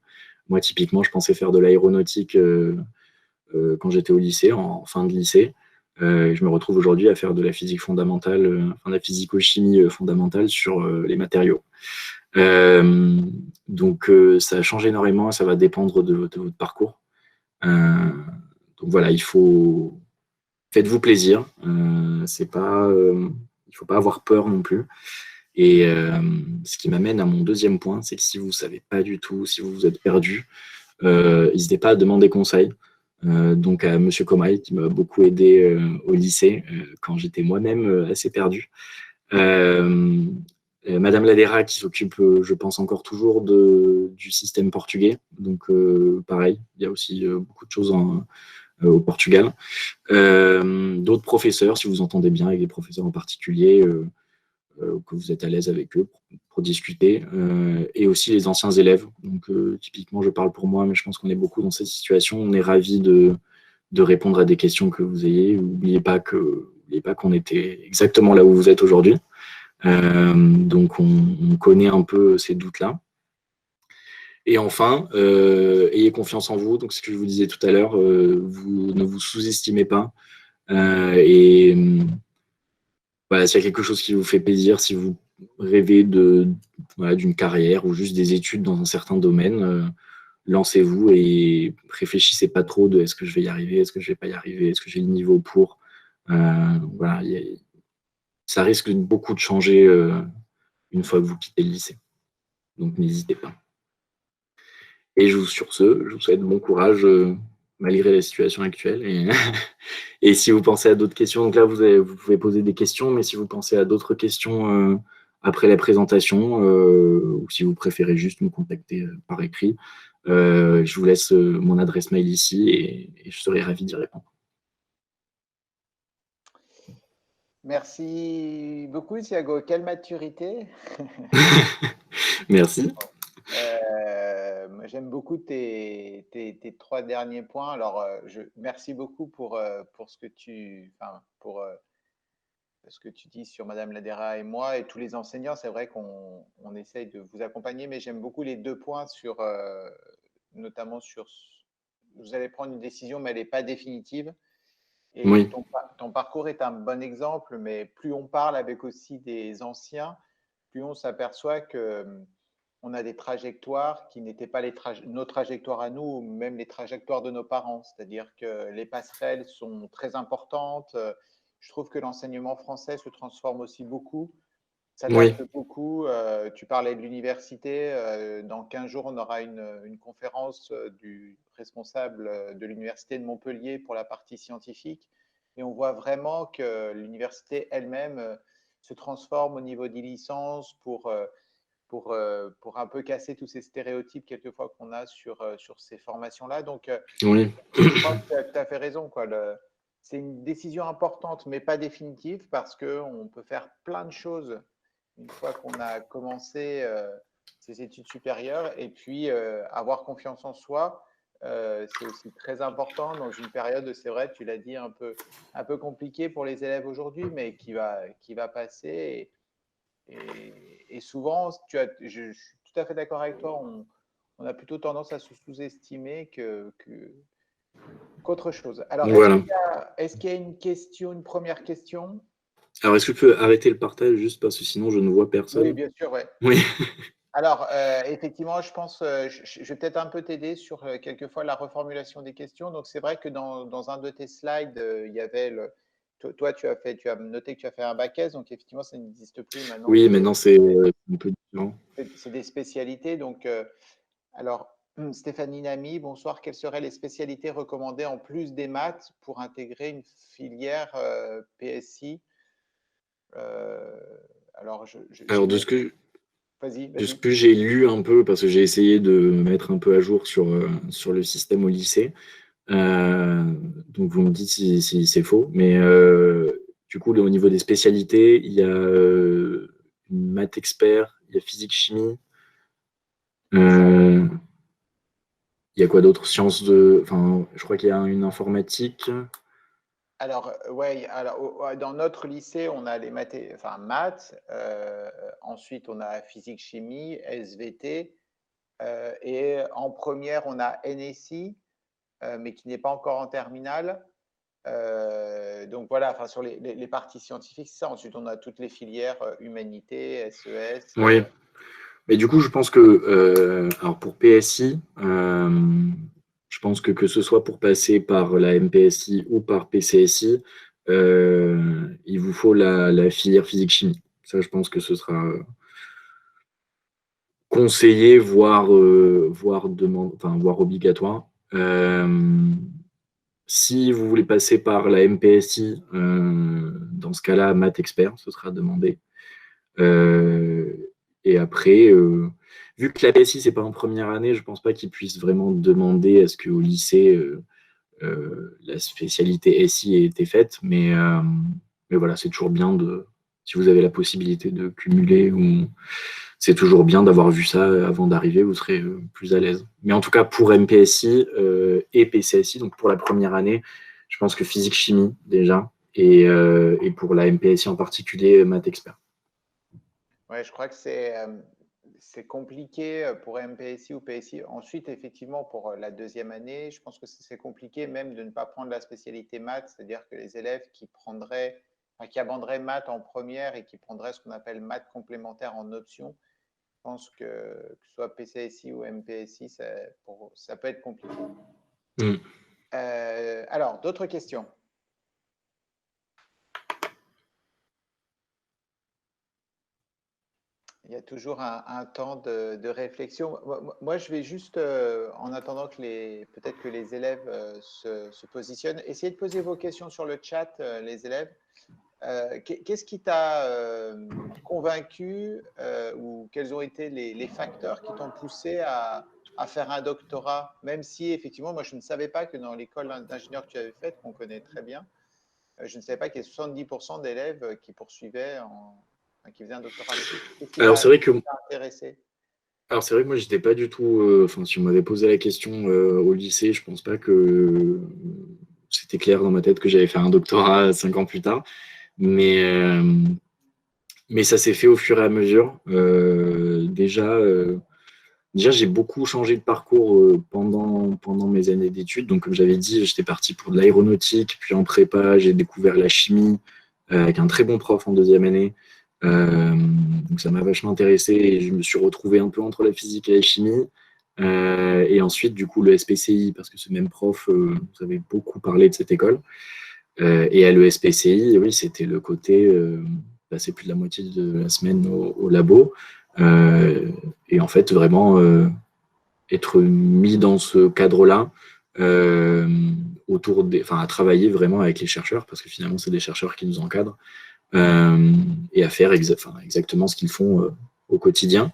Moi, typiquement, je pensais faire de l'aéronautique quand j'étais au lycée, en fin de lycée. Je me retrouve aujourd'hui à faire de la physique fondamentale, de la physico-chimie fondamentale sur les matériaux. Donc, ça a changé énormément. Ça va dépendre de votre parcours. Donc voilà, faites-vous plaisir. Il ne faut pas avoir peur non plus. Et ce qui m'amène à mon deuxième point, c'est que si vous ne savez pas du tout, si vous vous êtes perdu, n'hésitez pas à demander conseil. Donc à Monsieur Comaille, qui m'a beaucoup aidé au lycée quand j'étais moi-même assez perdu. Madame Ladera, qui s'occupe, je pense, encore toujours du système portugais. Donc pareil, il y a aussi beaucoup de choses au Portugal. D'autres professeurs, si vous entendez bien avec des professeurs en particulier, que vous êtes à l'aise avec eux pour discuter, et aussi les anciens élèves. Donc, typiquement, je parle pour moi, mais je pense qu'on est beaucoup dans cette situation. On est ravis de répondre à des questions que vous ayez. N'oubliez pas qu'on était exactement là où vous êtes aujourd'hui. Donc, on connaît un peu ces doutes-là. Et enfin, ayez confiance en vous. Donc, ce que je vous disais tout à l'heure, vous ne vous sous-estimez pas. Et voilà, s'il y a quelque chose qui vous fait plaisir, si vous rêvez d'une carrière ou juste des études dans un certain domaine, lancez-vous et réfléchissez pas trop de est-ce que je vais y arriver, est-ce que je vais pas y arriver, est-ce que j'ai le niveau pour. Voilà, ça risque beaucoup de changer une fois que vous quittez le lycée. Donc n'hésitez pas. Et sur ce, je vous souhaite bon courage malgré la situation actuelle. Et si vous pensez à d'autres questions, donc là, vous pouvez poser des questions, mais si vous pensez à d'autres questions après la présentation, ou si vous préférez juste me contacter par écrit, je vous laisse mon adresse mail ici et je serai ravi d'y répondre. Merci beaucoup, Thiago. Quelle maturité. Merci. J'aime beaucoup tes 3 derniers points. Alors, merci beaucoup pour ce que ce que tu dis sur Madame Ladera et moi et tous les enseignants. C'est vrai qu'on essaye de vous accompagner, mais j'aime beaucoup les 2 points notamment sur vous allez prendre une décision, mais elle n'est pas définitive. Et Oui. ton parcours est un bon exemple, mais plus on parle avec aussi des anciens, plus on s'aperçoit qu'on a des trajectoires qui n'étaient pas nos trajectoires à nous, ou même les trajectoires de nos parents. C'est-à-dire que les passerelles sont très importantes. Je trouve que l'enseignement français se transforme aussi beaucoup. Oui, s'adapte beaucoup. Tu parlais de l'université. Dans 15 jours, on aura une conférence du responsable de l'université de Montpellier pour la partie scientifique. Et on voit vraiment que l'université elle-même se transforme au niveau des licences pour un peu casser tous ces stéréotypes quelquefois qu'on a sur ces formations-là. Donc, oui, je crois que tu as tout à fait raison, quoi. C'est une décision importante, mais pas définitive, parce qu'on peut faire plein de choses une fois qu'on a commencé ses études supérieures. Et puis, avoir confiance en soi, c'est aussi très important dans une période, c'est vrai, tu l'as dit, un peu compliquée pour les élèves aujourd'hui, mais qui va passer. Et souvent, je suis tout à fait d'accord avec toi, on a plutôt tendance à se sous-estimer qu'autre chose. Alors, voilà. est-ce qu'il y a une question, une première question? Alors, est-ce que tu peux arrêter le partage juste parce que sinon je ne vois Oui, personne? bien sûr, ouais. Oui, Alors, effectivement, je pense, je vais peut-être un peu t'aider sur quelquefois la reformulation des questions. Donc, c'est vrai que dans un de tes slides, il y avait toi, tu as noté que tu as fait un bac S, donc effectivement, ça n'existe plus maintenant. oui, maintenant c'est un peu différent. C'est des spécialités. Donc, alors, Stéphanie Nami, bonsoir. Quelles seraient les spécialités recommandées en plus des maths pour intégrer une filière PSI? Euh, alors, j'ai Alors, noté. Vas-y, de ce vas-y. que j'ai lu un peu, parce que j'ai essayé de me mettre un peu à jour sur le système au lycée, donc vous me dites si c'est faux, mais du coup, au niveau des spécialités, il y a une maths expert, il y a physique chimie, C'est ça. euh, il y a quoi d'autre? Sciences de. Enfin, je crois qu'il y a une informatique. Alors, ouais, alors, dans notre lycée, on a les enfin, maths, ensuite on a physique, chimie, SVT, et en première, on a NSI, mais qui n'est pas encore en terminale. Donc voilà, enfin, sur les parties scientifiques, c'est ça. Ensuite, on a toutes les filières humanité, SES. Oui. Mais du coup, je pense que, alors pour PSI, je pense que ce soit pour passer par la MPSI ou par PCSI, il vous faut la filière physique-chimie. Ça, je pense que ce sera conseillé, voire obligatoire. Si vous voulez passer par la MPSI, dans ce cas-là, maths expert, ce sera demandé. Euh, et après, vu que la PSI, c'est pas en première année, je pense pas qu'ils puissent vraiment demander à ce qu'au lycée, la spécialité SI ait été faite. Mais voilà, c'est toujours bien si vous avez la possibilité de cumuler, ou c'est toujours bien d'avoir vu ça avant d'arriver, vous serez plus à l'aise. Mais en tout cas, pour MPSI et PCSI, donc pour la première année, je pense que physique-chimie déjà, et pour la MPSI en particulier, maths expert. Ouais, je crois que c'est compliqué pour MPSI ou PSI. Ensuite, effectivement, pour la deuxième année, je pense que c'est compliqué même de ne pas prendre la spécialité maths, c'est-à-dire que les élèves qui abandonneraient maths en première et qui prendraient ce qu'on appelle maths complémentaires en option, je pense que ce soit PCSI ou MPSI, ça peut être compliqué. Mm. Alors, d'autres questions? Il y a toujours un temps de réflexion. Moi, je vais juste, en attendant peut-être que les élèves se positionnent, essayer de poser vos questions sur le chat, les élèves. Qu'est-ce qui t'a convaincu ou quels ont été les facteurs qui t'ont poussé à faire un doctorat, même si effectivement, moi, je ne savais pas que dans l'école d'ingénieur que tu avais faite, qu'on connaît très bien, je ne savais pas qu'il y a 70% d'élèves qui poursuivaient, qui faisaient un doctorat. Qu'est-ce qui Alors t'a c'est vrai que intéressé? moi j'étais pas du tout. Enfin, si on m'avait posé la question au lycée, je pense pas que c'était clair dans ma tête que j'allais faire un doctorat 5 ans plus tard. Mais mais ça s'est fait au fur et à mesure. Déjà, j'ai beaucoup changé de parcours pendant mes années d'études. Donc, comme j'avais dit, j'étais parti pour de l'aéronautique, puis en prépa, j'ai découvert la chimie avec un très bon prof en deuxième année. Donc, ça m'a vachement intéressé et je me suis retrouvé un peu entre la physique et la chimie. Et ensuite, du coup, le SPCI, parce que ce même prof vous avez beaucoup parlé de cette école. Et à l'ESPCI, oui, c'était le côté passer plus de la moitié de la semaine au labo. Et en fait, vraiment être mis dans ce cadre-là, à travailler vraiment avec les chercheurs, parce que finalement, c'est des chercheurs qui nous encadrent, et à faire exactement ce qu'ils font au quotidien.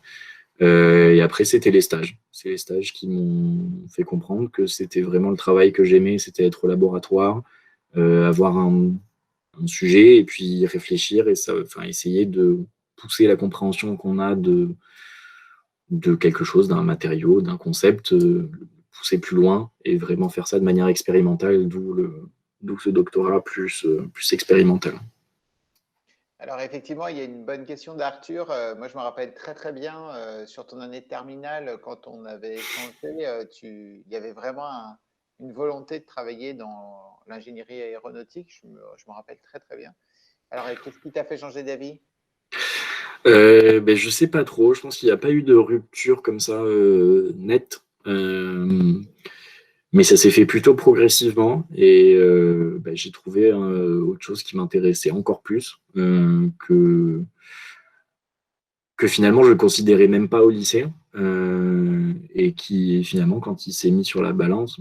Et après, c'était les stages. C'est les stages qui m'ont fait comprendre que c'était vraiment le travail que j'aimais, c'était être au laboratoire, avoir un sujet et puis réfléchir et essayer de pousser la compréhension qu'on a de quelque chose, d'un matériau, d'un concept, pousser plus loin et vraiment faire ça de manière expérimentale, d'où ce doctorat plus expérimental. Alors effectivement, il y a une bonne question d'Arthur. Moi, je me rappelle très très bien sur ton année de terminale, quand on avait échangé, il y avait vraiment une volonté de travailler dans l'ingénierie aéronautique. Je me rappelle très très bien. Alors, qu'est-ce qui t'a fait changer d'avis? Je sais pas trop. Je pense qu'il n'y a pas eu de rupture comme ça nette. Mais ça s'est fait plutôt progressivement et j'ai trouvé autre chose qui m'intéressait encore plus que finalement je ne considérais même pas au lycée et qui finalement quand il s'est mis sur la balance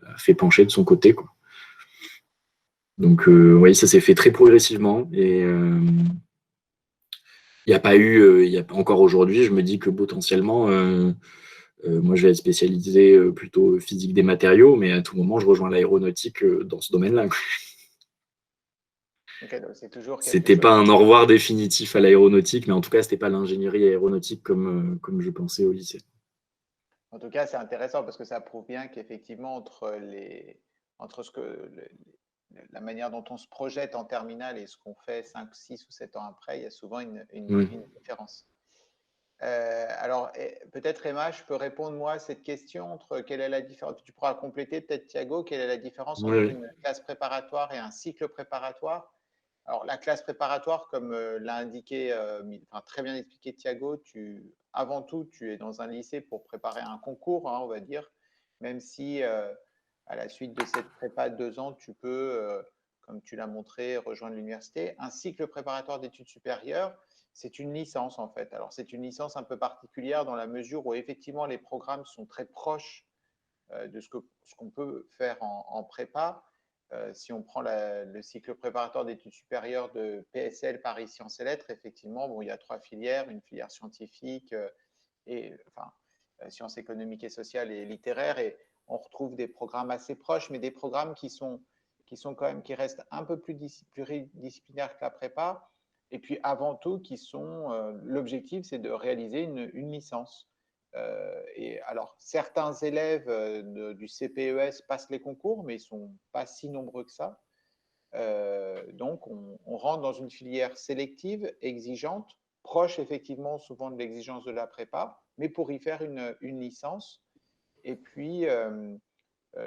a fait pencher de son côté, quoi. Donc oui, ça s'est fait très progressivement et il n'y a pas eu, encore aujourd'hui, je me dis que potentiellement moi, je vais être spécialisé plutôt physique des matériaux, mais à tout moment, je rejoins l'aéronautique dans ce domaine-là. Ok, donc c'est toujours quelque C'était chose. pas un au revoir définitif à l'aéronautique, mais en tout cas, c'était pas l'ingénierie aéronautique comme je pensais au lycée. En tout cas, c'est intéressant parce que ça prouve bien qu'effectivement, entre la manière dont on se projette en terminale et ce qu'on fait 5, 6 ou 7 ans après, il y a souvent Oui. une différence. Alors, peut-être Emma, je peux répondre moi à cette question entre quelle est la différence. Tu pourras compléter peut-être Thiago, quelle est la différence entre Oui. une classe préparatoire et un cycle préparatoire? Alors, la classe préparatoire, comme l'a indiqué, très bien expliqué Thiago, avant tout, tu es dans un lycée pour préparer un concours, hein, on va dire, même si à la suite de cette prépa de 2 ans, tu peux, comme tu l'as montré, rejoindre l'université. Un cycle préparatoire d'études supérieures, c'est une licence en fait. Alors, c'est une licence un peu particulière dans la mesure où effectivement les programmes sont très proches de ce qu'on peut faire en prépa. Si on prend le cycle préparatoire d'études supérieures de PSL, Paris Sciences et Lettres, effectivement, bon, il y a 3 filières, une filière scientifique sciences économiques et sociales et littéraires, et on retrouve des programmes assez proches, mais des programmes qui restent un peu plus pluridisciplinaires que la prépa, et puis avant tout, l'objectif, c'est de réaliser une licence. Et alors, certains élèves du CPES passent les concours, mais ils ne sont pas si nombreux que ça. Donc, on rentre dans une filière sélective, exigeante, proche effectivement souvent de l'exigence de la prépa, mais pour y faire une licence. Et puis,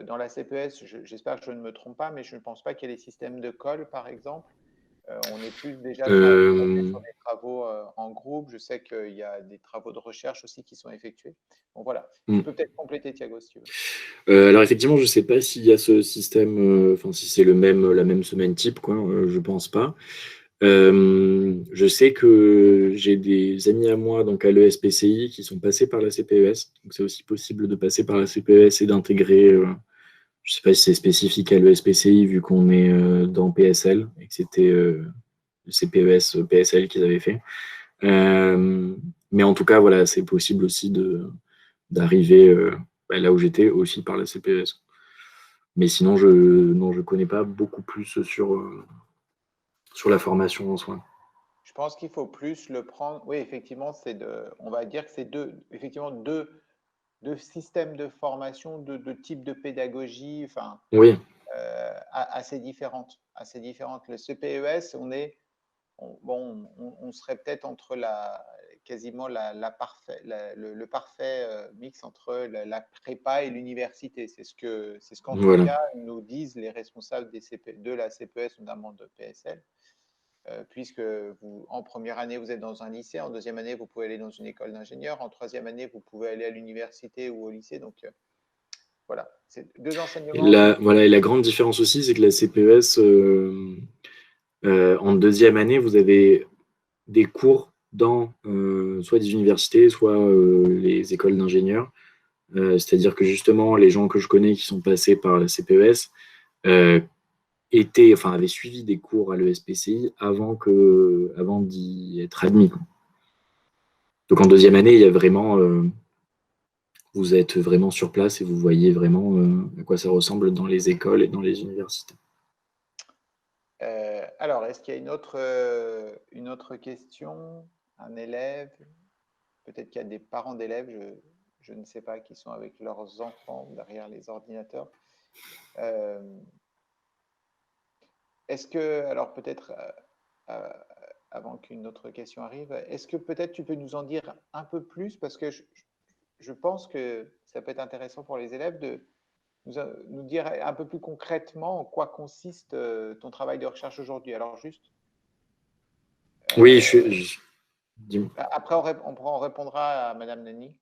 dans la CPES, j'espère que je ne me trompe pas, mais je ne pense pas qu'il y ait des systèmes de colle, par exemple. On est plus déjà basé Euh, sur des travaux en groupe. Je sais qu'il y a des travaux de recherche aussi qui sont effectués. Bon, voilà. Tu peux peut-être compléter, Thiago, si tu veux. alors effectivement, je ne sais pas s'il y a ce système, si c'est la même semaine type, quoi. Je pense pas. Je sais que j'ai des amis à moi donc à l'ESPCI qui sont passés par la CPES. Donc c'est aussi possible de passer par la CPES et d'intégrer. Je ne sais pas si c'est spécifique à l'ESPCI vu qu'on est dans PSL et que c'était le CPES PSL qu'ils avaient fait. Mais en tout cas, voilà, c'est possible aussi d'arriver là où j'étais aussi par la CPES. Mais sinon, je connais pas beaucoup plus sur la formation en soi. Je pense qu'il faut plus le prendre. Oui, effectivement, on va dire que c'est effectivement deux systèmes de formation, deux types de pédagogie, Oui, assez différentes, assez différentes. Le CPES, on serait peut-être entre quasiment le parfait mix entre la prépa et l'université. C'est ce qu'en tout voilà. cas nous disent les responsables de la CPES, notamment de PSL. Puisque en première année, vous êtes dans un lycée, en deuxième année, vous pouvez aller dans une école d'ingénieur, en troisième année, vous pouvez aller à l'université ou au lycée. Donc, voilà, c'est deux enseignements. Et la grande différence aussi, c'est que la CPES, En deuxième année, vous avez des cours dans soit des universités, soit les écoles d'ingénieurs. C'est-à-dire que justement, les gens que je connais qui sont passés par la CPES avaient suivi des cours à l'ESPCI avant d'y être admis, quoi. Donc en deuxième année, il y a vraiment, vous êtes vraiment sur place et vous voyez vraiment à quoi ça ressemble dans les écoles et dans les universités. Alors, est-ce qu'il y a une autre question? Un élève? Peut-être qu'il y a des parents d'élèves, je ne sais pas, qui sont avec leurs enfants derrière les ordinateurs. Est-ce que, alors peut-être avant qu'une autre question arrive, est-ce que peut-être tu peux nous en dire un peu plus, parce que je pense que ça peut être intéressant pour les élèves de nous dire un peu plus concrètement en quoi consiste ton travail de recherche aujourd'hui. Alors juste. Oui, dis-moi. Après, on répondra à Madame Nani.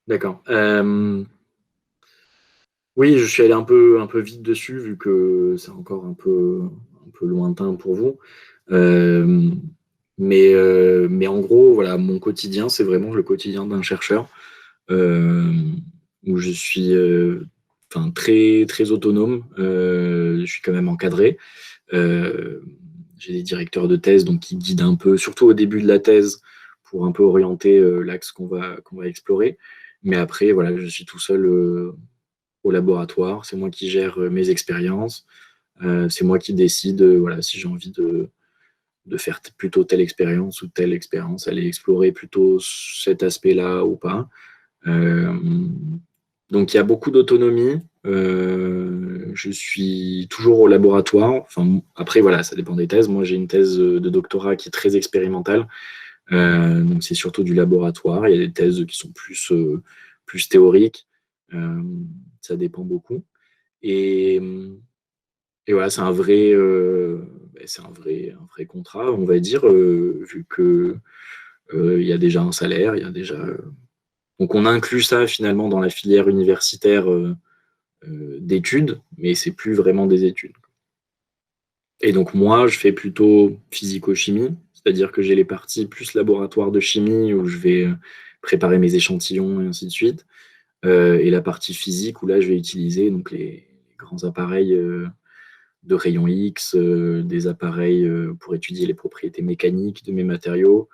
D'accord. Oui, je suis allé un peu vite dessus, vu que c'est encore un peu lointain pour vous. Mais en gros, voilà, mon quotidien, c'est vraiment le quotidien d'un chercheur, où je suis très, très autonome. Je suis quand même encadré. Euh, j'ai des directeurs de thèse donc, qui guident un peu, surtout au début de la thèse, pour un peu orienter l'axe qu'on va explorer. Mais après, voilà, je suis tout seul au laboratoire. C'est moi qui gère mes expériences. C'est moi qui décide voilà, si j'ai envie de faire plutôt telle expérience ou telle expérience, aller explorer plutôt cet aspect-là ou pas. Euh, donc il y a beaucoup d'autonomie. Je suis toujours au laboratoire. Enfin, après, voilà, ça dépend des thèses. Moi, j'ai une thèse de doctorat qui est très expérimentale. Donc c'est surtout du laboratoire. Il y a des thèses qui sont plus théoriques. Euh, Ça dépend beaucoup. Et, et voilà, c'est un vrai contrat, on va dire, vu que il y a déjà un salaire, il y a déjà. Donc on inclut ça finalement dans la filière universitaire d'études, mais c'est plus vraiment des études. Et donc moi, je fais plutôt physico-chimie, c'est-à-dire que j'ai les parties plus laboratoire de chimie où je vais préparer mes échantillons et ainsi de suite, et la partie physique où là je vais utiliser donc les grands appareils de rayons X, des appareils pour étudier les propriétés mécaniques de mes matériaux.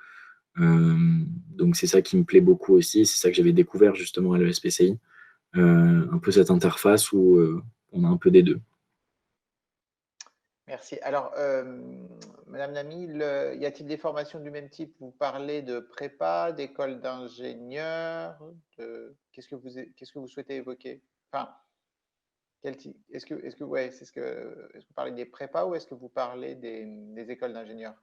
Euh, donc c'est ça qui me plaît beaucoup aussi, c'est ça que j'avais découvert justement à l'ESPCI, un peu cette interface où on a un peu des deux. Merci. Alors, Madame Nami, y a-t-il des formations du même type? Vous parlez de prépa, d'école d'ingénieur, qu'est-ce que vous souhaitez évoquer? Enfin, quel type? Est-ce que vous parlez des prépas ou est-ce que vous parlez des écoles d'ingénieurs?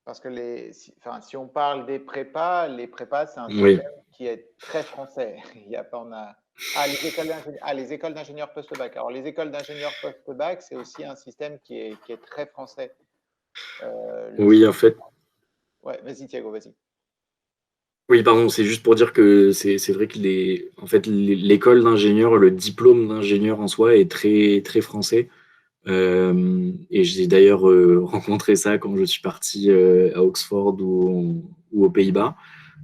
Parce que si on parle des prépas, les prépas, c'est un Oui, système qui est très français. Il y a pas, on a, les écoles d'ingénieurs post-bac. Alors, les écoles d'ingénieurs post-bac, c'est aussi un système qui est très français. oui, en fait. Ouais, vas-y, Thiago, vas-y. Oui, pardon, c'est juste pour dire que c'est vrai que en fait, l'école d'ingénieur, le diplôme d'ingénieur en soi est très, très français. Et j'ai d'ailleurs rencontré ça quand je suis parti à Oxford ou aux Pays-Bas.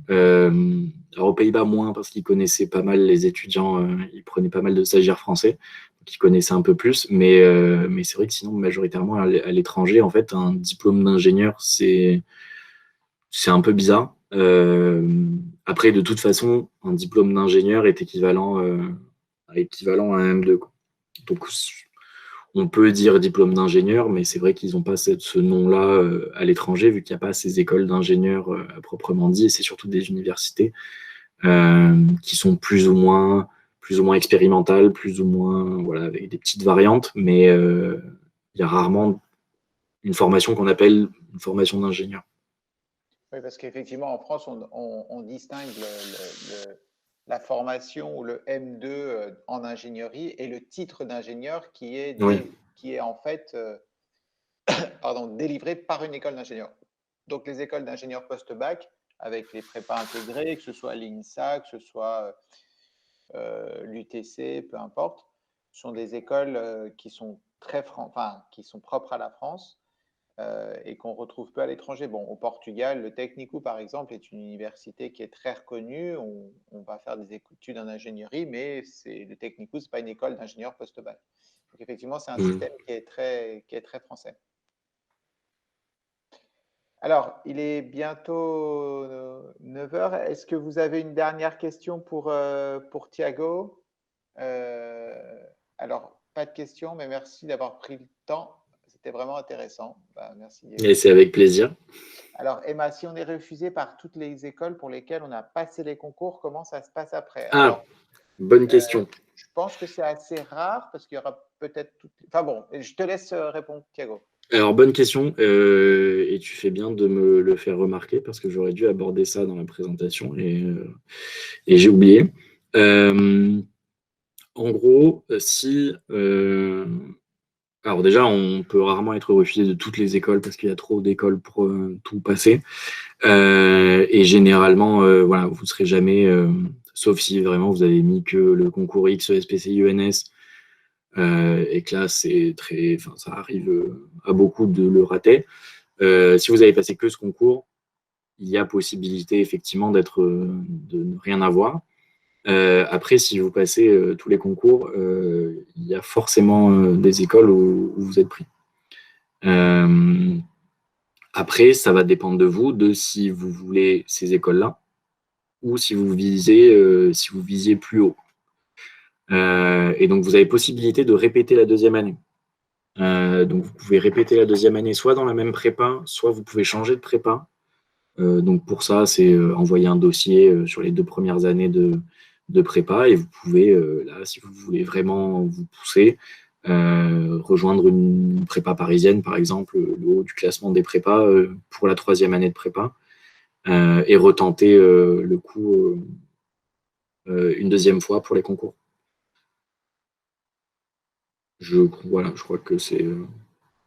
Alors aux Pays-Bas, moins parce qu'ils connaissaient pas mal les étudiants, ils prenaient pas mal de stagiaires français, qui connaissaient un peu plus. Mais c'est vrai que sinon, majoritairement à l'étranger, en fait, un diplôme d'ingénieur, c'est un peu bizarre. Après, de toute façon, un diplôme d'ingénieur est équivalent à un M2, quoi. Donc, on peut dire diplôme d'ingénieur, mais c'est vrai qu'ils n'ont pas ce nom-là à l'étranger, vu qu'il n'y a pas ces écoles d'ingénieurs à proprement dit, et c'est surtout des universités qui sont plus ou moins expérimentales, plus ou moins voilà, avec des petites variantes, mais il y a rarement une formation qu'on appelle une formation d'ingénieur. Oui, parce qu'effectivement, en France, on distingue la formation ou le M2 en ingénierie et le titre d'ingénieur Oui, qui est en fait pardon, délivré par une école d'ingénieur. Donc, les écoles d'ingénieurs post-bac, avec les prépas intégrés, que ce soit l'INSA, que ce soit l'UTC, peu importe, sont des écoles qui sont qui sont propres à la France et qu'on retrouve peu à l'étranger. Bon, au Portugal, le Technico, par exemple, est une université qui est très reconnue. On va faire des études en ingénierie, mais le Technico, ce n'est pas une école d'ingénieur post-bac. Donc, effectivement, c'est un système qui est très français. Alors, il est bientôt 9 heures. Est-ce que vous avez une dernière question pour Thiago? Alors, pas de questions, mais merci d'avoir pris le temps. C'était vraiment intéressant. Merci, Diego. Et c'est avec plaisir. Alors, Emma, si on est refusé par toutes les écoles pour lesquelles on a passé les concours, comment ça se passe après? Alors, bonne question. Je pense que c'est assez rare parce qu'il y aura peut-être Enfin bon, je te laisse répondre, Thiago. Alors, bonne question, et tu fais bien de me le faire remarquer parce que j'aurais dû aborder ça dans la présentation et j'ai oublié. En gros, alors déjà, on peut rarement être refusé de toutes les écoles parce qu'il y a trop d'écoles pour tout passer. Et généralement, voilà, vous ne serez jamais, sauf si vraiment vous avez mis que le concours X, SPCI, ENS, et que là, ça arrive à beaucoup de le rater. Si vous avez passé que ce concours, il y a possibilité effectivement de ne rien avoir. Après, si vous passez tous les concours, il y a forcément des écoles où vous êtes pris. Après, ça va dépendre de vous, de si vous voulez ces écoles-là ou si vous visiez plus haut. Et donc, vous avez possibilité de répéter la deuxième année. Donc, vous pouvez répéter la deuxième année soit dans la même prépa, soit vous pouvez changer de prépa. Donc, pour ça, c'est envoyer un dossier sur les 2 premières années de prépa et vous pouvez, là, si vous voulez vraiment vous pousser, rejoindre une prépa parisienne, par exemple, le haut du classement des prépas pour la 3e année de prépa et retenter le coup une deuxième fois pour les concours. Je crois que c'est...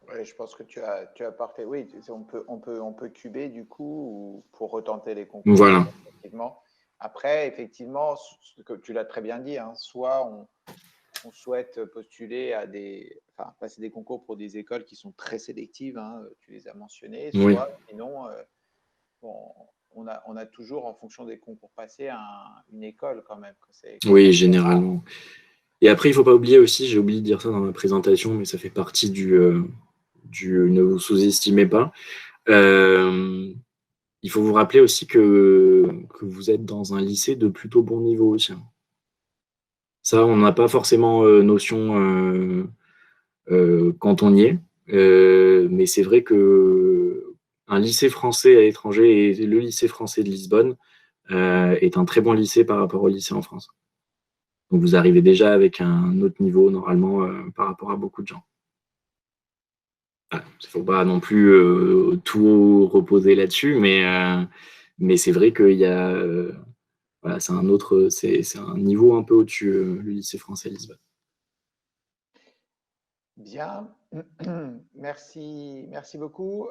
Ouais, je pense que tu as parfait. Oui, on peut cuber du coup pour retenter les concours. Voilà. Effectivement. Après, effectivement, tu l'as très bien dit, hein, soit on souhaite postuler passer des concours pour des écoles qui sont très sélectives, hein, tu les as mentionnées, soit Oui. Sinon, on a toujours, en fonction des concours passés, une école quand même. Oui, généralement. Et après, il ne faut pas oublier aussi, j'ai oublié de dire ça dans ma présentation, mais ça fait partie ne vous sous-estimez pas. Il faut vous rappeler aussi que vous êtes dans un lycée de plutôt bon niveau aussi. Ça, on n'a pas forcément notion quand on y est. Mais c'est vrai qu'un lycée français à l'étranger, et le lycée français de Lisbonne, est un très bon lycée par rapport au lycée en France. Donc vous arrivez déjà avec un autre niveau normalement par rapport à beaucoup de gens. Il ne faut pas non plus tout reposer là-dessus, mais c'est vrai qu'il y a voilà, c'est un niveau un peu au-dessus, le lycée français à Lisbonne. Bien, merci beaucoup.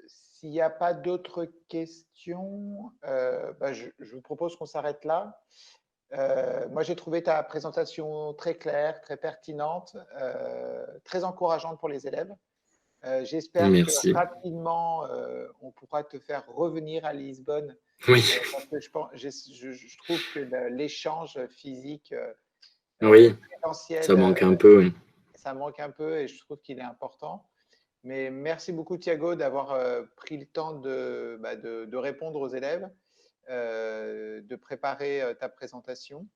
S'il n'y a pas d'autres questions, je vous propose qu'on s'arrête là. Moi, j'ai trouvé ta présentation très claire, très pertinente, très encourageante pour les élèves. J'espère que rapidement, on pourra te faire revenir à Lisbonne. Oui. Parce que je trouve que l'échange physique oui, présentiel, ça manque un peu. Oui. Ça manque un peu et je trouve qu'il est important. Mais merci beaucoup, Thiago, d'avoir pris le temps de répondre aux élèves, de préparer ta présentation.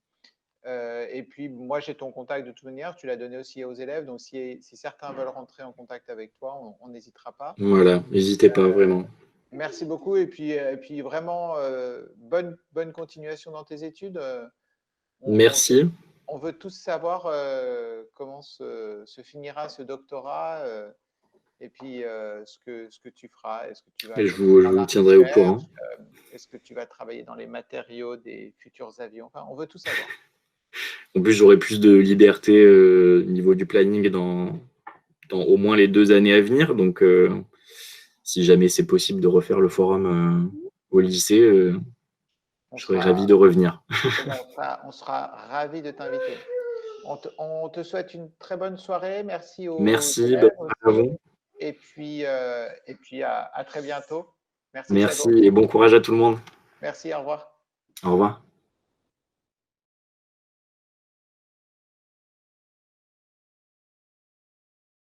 Et puis, moi, j'ai ton contact de toute manière. Tu l'as donné aussi aux élèves. Donc, si certains veulent rentrer en contact avec toi, on n'hésitera pas. Voilà, n'hésitez pas vraiment. Merci beaucoup. Et puis vraiment, bonne continuation dans tes études. Merci. On veut tous savoir comment se finira ce doctorat et puis ce que tu feras. Est-ce que tu vas je vous tiendrai au courant. Est-ce que tu vas travailler dans les matériaux des futurs avions? Enfin, on veut tout savoir. En plus, j'aurai plus de liberté au niveau du planning dans au moins les 2 années à venir. Donc, si jamais c'est possible de refaire le forum au lycée, je serais ravi de revenir. On sera ravis de t'inviter. On te souhaite une très bonne soirée. Merci aux Merci, élèves bonne soirée à aussi. vous. Et puis à très bientôt. Merci, Merci Thiago. et bon courage à tout le monde. Merci, au revoir. Au revoir.